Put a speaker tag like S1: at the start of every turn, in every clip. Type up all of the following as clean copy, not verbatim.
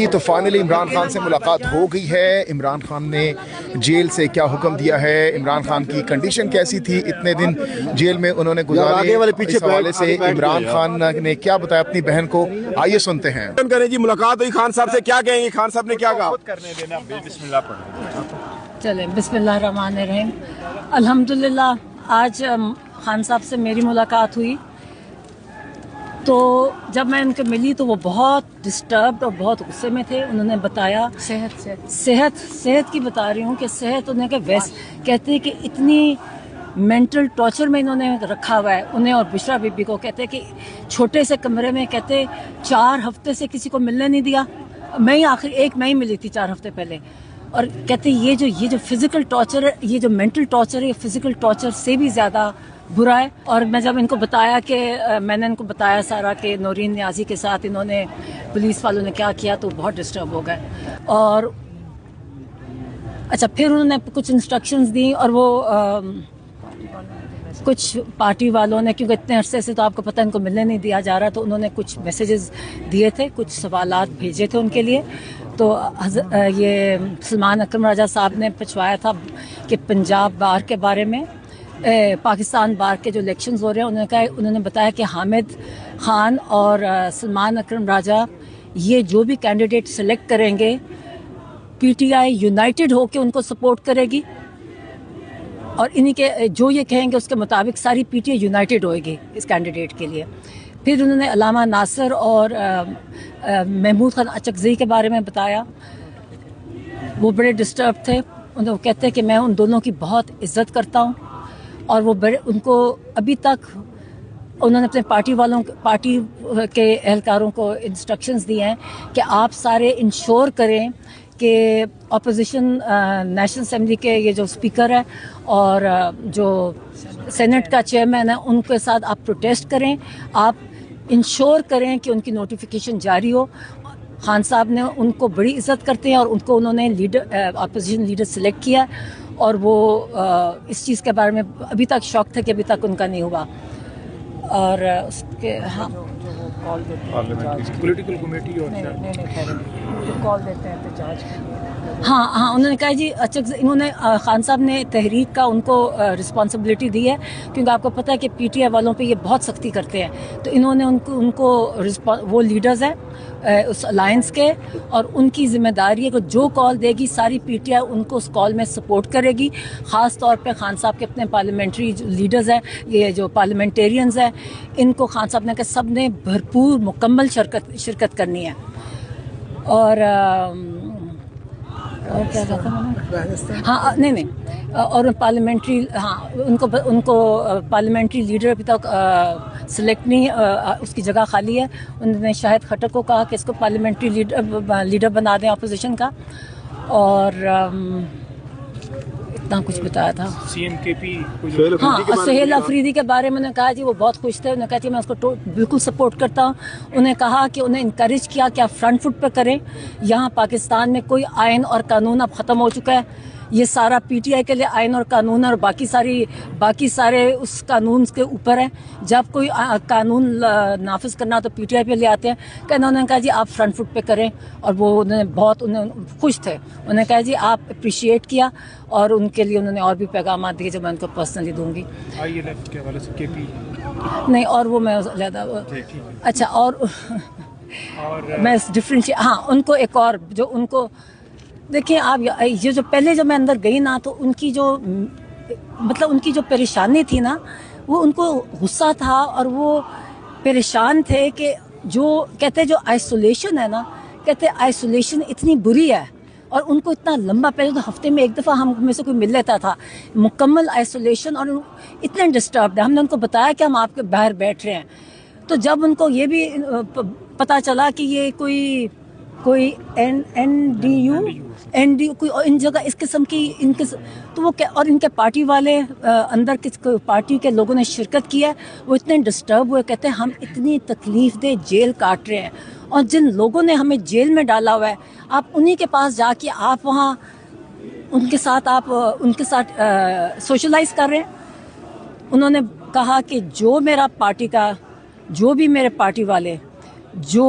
S1: تو فائنلی عمران خان سے ملاقات ہو گئی ہے۔ عمران خان نے جیل سے کیا حکم دیا ہے، عمران خان کی کنڈیشن کیسی تھی، اتنے دن جیل میں انہوں نے گزارے، اس حوالے سے عمران خان نے کیا بتایا اپنی بہن کو، آئیے سنتے ہیں۔
S2: جی ملاقات ہوئی خان صاحب سے، کیا کہیں گے؟ خان صاحب نے کیا کہا؟
S3: چلیں بسم اللہ الرحمن الرحیم۔ الحمدللہ آج خان صاحب سے میری ملاقات ہوئی تو جب میں ان کو ملی تو وہ بہت ڈسٹربڈ اور بہت غصے میں تھے۔ انہوں نے بتایا صحت کی بتا رہی ہوں کہ صحت انہیں کہ ویسے کہتے ہیں کہ اتنی مینٹل ٹارچر میں انہوں نے رکھا ہوا ہے انہیں اور بشرا بی بی کو۔ کہتے ہیں کہ چھوٹے سے کمرے میں کہتے 4 ہفتے سے کسی کو ملنے نہیں دیا، میں ہی آخر ایک میں ہی ملی تھی 4 ہفتے پہلے۔ اور کہتے یہ جو فزیکل ٹارچر ہے، یہ جو مینٹل ٹارچر ہے، یہ فزیکل ٹارچر سے بھی زیادہ برا ہے۔ اور میں جب ان کو بتایا کہ میں نے ان کو بتایا سارا کہ نورین نیازی کے ساتھ انہوں نے پولیس والوں نے کیا کیا تو بہت ڈسٹرب ہو گئے۔ اور اچھا پھر انہوں نے کچھ انسٹرکشنز دی اور وہ کچھ پارٹی والوں نے، کیونکہ اتنے عرصے سے تو آپ کو پتہ ان کو ملنے نہیں دیا جا رہا، تو انہوں نے کچھ میسیجز دیے تھے، کچھ سوالات بھیجے تھے ان کے لیے۔ تو یہ سلمان اکرم راجہ صاحب نے پچھوایا تھا کہ پنجاب بار کے بارے میں، پاکستان بار کے جو الیکشنز ہو رہے ہیں، انہوں نے بتایا کہ حامد خان اور سلمان اکرم راجہ یہ جو بھی کینڈیڈیٹ سلیکٹ کریں گے پی ٹی آئی یونائٹڈ ہو کے ان کو سپورٹ کرے گی، اور انہی کے جو یہ کہیں گے اس کے مطابق ساری پی ٹی آئی یونائٹڈ ہوئے گی اس کینڈیڈیٹ کے لیے۔ پھر انہوں نے علامہ ناصر اور محمود خان اچکزئی کے بارے میں بتایا، وہ بڑے ڈسٹرب تھے۔ انہوں کہتے ہیں کہ میں ان دونوں کی بہت عزت کرتا ہوں، اور وہ ان کو ابھی تک انہوں نے اپنے پارٹی کے اہلکاروں کو انسٹرکشنز دی ہیں کہ آپ سارے انشور کریں کہ اپوزیشن نیشنل اسمبلی کے یہ جو اسپیکر ہے اور جو سینٹ کا چیئرمین ہے ان کے ساتھ آپ پروٹیسٹ کریں، آپ انشور کریں کہ ان کی نوٹیفیکیشن جاری ہو۔ خان صاحب نے ان کو بڑی عزت کرتے ہیں اور ان کو انہوں نے اپوزیشن لیڈر سلیکٹ کیا، اور وہ اس چیز کے بارے میں ابھی تک شوق تھے کہ ابھی تک ان کا نہیں ہوا۔ اور اس کے ہاں
S4: پولیٹیکل کمیٹی اور
S3: کال دیتے ہیں احتجاج۔ ہاں انہوں نے کہا جی انہوں نے خان صاحب نے تحریک کا ان کو رسپانسبلٹی دی ہے، کیونکہ آپ کو پتہ ہے کہ پی ٹی آئی والوں پہ یہ بہت سختی کرتے ہیں، تو انہوں نے ان کو وہ لیڈرز ہیں اس الائنس کے، اور ان کی ذمہ داری ہے کہ جو کال دے گی ساری پی ٹی آئی ان کو اس کال میں سپورٹ کرے گی۔ خاص طور پہ خان صاحب کے اپنے پارلیمنٹری لیڈرز ہیں، یہ جو پارلیمنٹیرینز ہیں، ان کو خان صاحب نے کہا سب نے بھرپور مکمل شرکت کرنی ہے۔ اور کیا کہا تھا میں نے؟ ہاں نہیں اور پارلیمنٹری، ہاں ان کو پارلیمنٹری لیڈر ابھی تک سلیکٹ نہیں، اس کی جگہ خالی ہے۔ انہوں نے شاہد خٹک کو کہا کہ اس کو پارلیمنٹری لیڈر بنا دیں اپوزیشن کا، اور اتنا کچھ بتایا تھا۔ ہاں سہیل افریدی کے بارے میں انہوں نے کہا جی وہ بہت خوش تھے، انہوں نے کہا جی میں اس کو بالکل سپورٹ کرتا ہوں۔ انہوں نے کہا کہ انہیں انکریج کیا کہ آپ فرنٹ فٹ پہ کریں، یہاں پاکستان میں کوئی آئین اور قانون اب ختم ہو چکا ہے، یہ سارا پی ٹی آئی کے لیے آئین اور قانون اور باقی سارے اس قانون کے اوپر ہیں۔ جب کوئی قانون نافذ کرنا تو پی ٹی آئی پہ لے آتے ہیں۔ کہ انہوں نے کہا جی آپ فرنٹ فٹ پہ کریں، اور وہ انہیں خوش تھے۔ انہوں نے کہا جی آپ اپریشیٹ کیا، اور ان کے لیے انہوں نے اور بھی پیغامات دیے جو میں ان کو پرسنلی دوں گی۔ نہیں اور وہ میں زیادہ اچھا اور میں ہاں ان کو ایک اور جو ان کو دیکھیں آپ یہ جو پہلے جو میں اندر گئی نا تو ان کی جو مطلب ان کی جو پریشانی تھی نا، وہ ان کو غصہ تھا اور وہ پریشان تھے کہ جو کہتے جو آئسولیشن ہے نا، کہتے آئسولیشن اتنی بری ہے، اور ان کو اتنا لمبا پہلے تو ہفتے میں ایک دفعہ ہم میں سے کوئی مل لیتا تھا، مکمل آئسولیشن، اور اتنے ڈسٹربڈ ہے۔ ہم نے ان کو بتایا کہ ہم آپ کے باہر بیٹھ رہے ہیں، تو جب ان کو یہ بھی پتہ چلا کہ یہ کوئی این ڈی یو کوئی ان جگہ اس قسم کی تو وہ اور ان کے پارٹی والے اندر پارٹی کے لوگوں نے شرکت کی ہے، وہ اتنے ڈسٹرب ہوئے، کہتے ہیں ہم اتنی تکلیف دہ جیل کاٹ رہے ہیں، اور جن لوگوں نے ہمیں جیل میں ڈالا ہوا ہے آپ انہی کے پاس جا کے آپ وہاں ان کے ساتھ سوشلائز کر رہے ہیں۔ انہوں نے کہا کہ جو بھی میرے پارٹی والے جو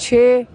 S5: 6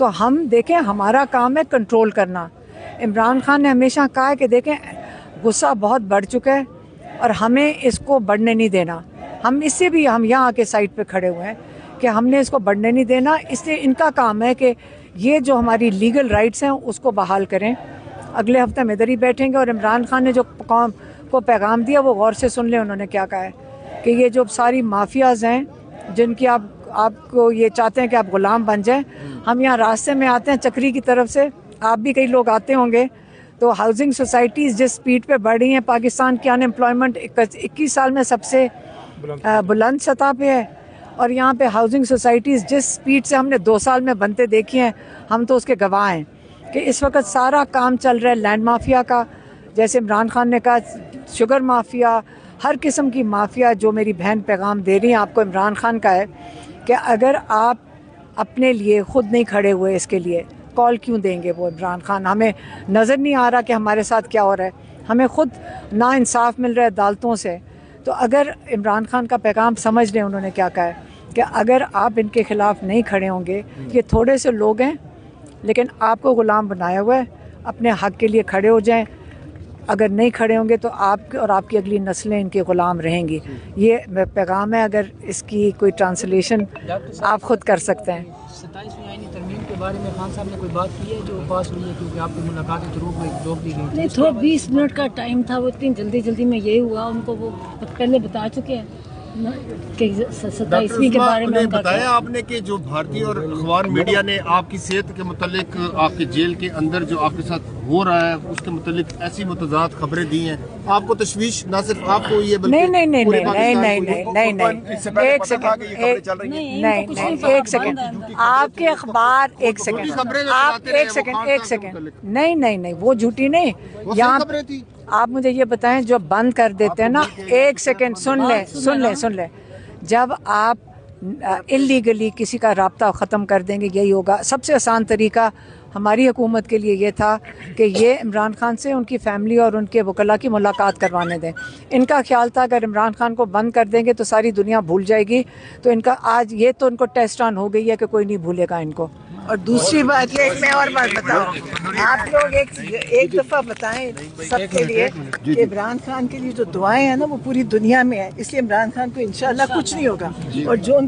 S5: تو ہم دیکھیں ہمارا کام ہے کنٹرول کرنا. عمران خان نے ہمیشہ کہا ہے کہ دیکھیں غصہ بہت بڑھ چکا ہے اور ہمیں اس کو بڑھنے نہیں دینا. ہم اس سے بھی ہم یہاں آ کے سائٹ پہ کھڑے ہوئے ہیں کہ ہم نے اس کو بڑھنے نہیں دینا. اس لیے ان کا کام ہے کہ یہ جو ہماری لیگل رائٹس ہیں اس کو بحال کریں. اگلے ہفتے ہم ادھر ہی بیٹھیں گے اور عمران خان نے جو قوم کو پیغام دیا وہ غور سے سن لیں. انہوں نے کیا کہا ہے کہ یہ جو ساری مافیاز ہیں جن کی آپ کو یہ چاہتے ہیں کہ آپ غلام بن جائیں. ہم یہاں راستے میں آتے ہیں چکری کی طرف سے, آپ بھی کئی لوگ آتے ہوں گے, تو ہاؤسنگ سوسائٹیز جس سپیڈ پہ بڑھ رہی ہیں, پاکستان کی ان امپلائمنٹ 21 سال میں سب سے بلند سطح پہ ہے, اور یہاں پہ ہاؤسنگ سوسائٹیز جس سپیڈ سے ہم نے 2 سال میں بنتے دیکھی ہیں ہم تو اس کے گواہ ہیں کہ اس وقت سارا کام چل رہا ہے لینڈ مافیا کا, جیسے عمران خان نے کہا شوگر مافیا, ہر قسم کی مافیا. جو میری بہن پیغام دے رہی ہیں آپ کو عمران خان کا ہے کہ اگر آپ اپنے لیے خود نہیں کھڑے ہوئے اس کے لیے کال کیوں دیں گے وہ عمران خان. ہمیں نظر نہیں آ رہا کہ ہمارے ساتھ کیا ہو رہا ہے, ہمیں خود ناانصاف مل رہا ہے عدالتوں سے. تو اگر عمران خان کا پیغام سمجھ لیں انہوں نے کیا کہا ہے کہ اگر آپ ان کے خلاف نہیں کھڑے ہوں گے, یہ تھوڑے سے لوگ ہیں لیکن آپ کو غلام بنایا ہوا ہے, اپنے حق کے لیے کھڑے ہو جائیں. اگر نہیں کھڑے ہوں گے تو آپ اور آپ کی اگلی نسلیں ان کے غلام رہیں گی. یہ پیغام ہے, اگر اس کی کوئی ٹرانسلیشن آپ خود کر سکتے ہیں.
S4: 27ویں آئینی ترمیم کے بارے میں خان صاحب نے کوئی بات کی ہے جو پاس ہوئی ہے, کیونکہ آپ کی ملاقاتیں تو روک دی گئی
S3: نہیں, تھوڑا 20 منٹ کا ٹائم تھا, وہ اتنی جلدی میں یہ ہوا. ان کو وہ پہلے بتا چکے ہیں کہ 27ویں کے بارے میں
S6: بتایا آپ نے کہ جو بھارتی اور اخبار میڈیا نے آپ کی صحت کے متعلق آپ کے جیل کے اندر جو آپ کے ساتھ ہو رہا ہے اس کے متعلق ایسی متضاد خبریں دی ہیں, آپ کو تشویش نہ صرف آپ کو یہ بلکہ
S5: ایک سیکنڈ آپ کے اخبار نہیں وہ جھوٹی نہیں. یہاں آپ مجھے یہ بتائیں جو بند کر دیتے ہیں نا, ایک سیکنڈ سن لیں, جب آپ انلیگلی کسی کا رابطہ ختم کر دیں گے یہی ہوگا. سب سے آسان طریقہ ہماری حکومت کے لیے یہ تھا کہ یہ عمران خان سے ان کی فیملی اور ان کے وکلاء کی ملاقات کروانے دیں. ان کا خیال تھا اگر عمران خان کو بند کر دیں گے تو ساری دنیا بھول جائے گی. تو ان کا آج یہ تو ان کو ٹیسٹ آن ہو گئی ہے کہ کوئی نہیں بھولے گا ان کو.
S7: اور دوسری بات یہ میں اور بات بتاؤں, آپ لوگ ایک دفعہ بتائیں سب کے لیے کہ عمران خان کے لیے جو دعائیں ہیں نا وہ پوری دنیا میں ہیں, اس لیے عمران خان کو انشاءاللہ کچھ نہیں ہوگا. اور جو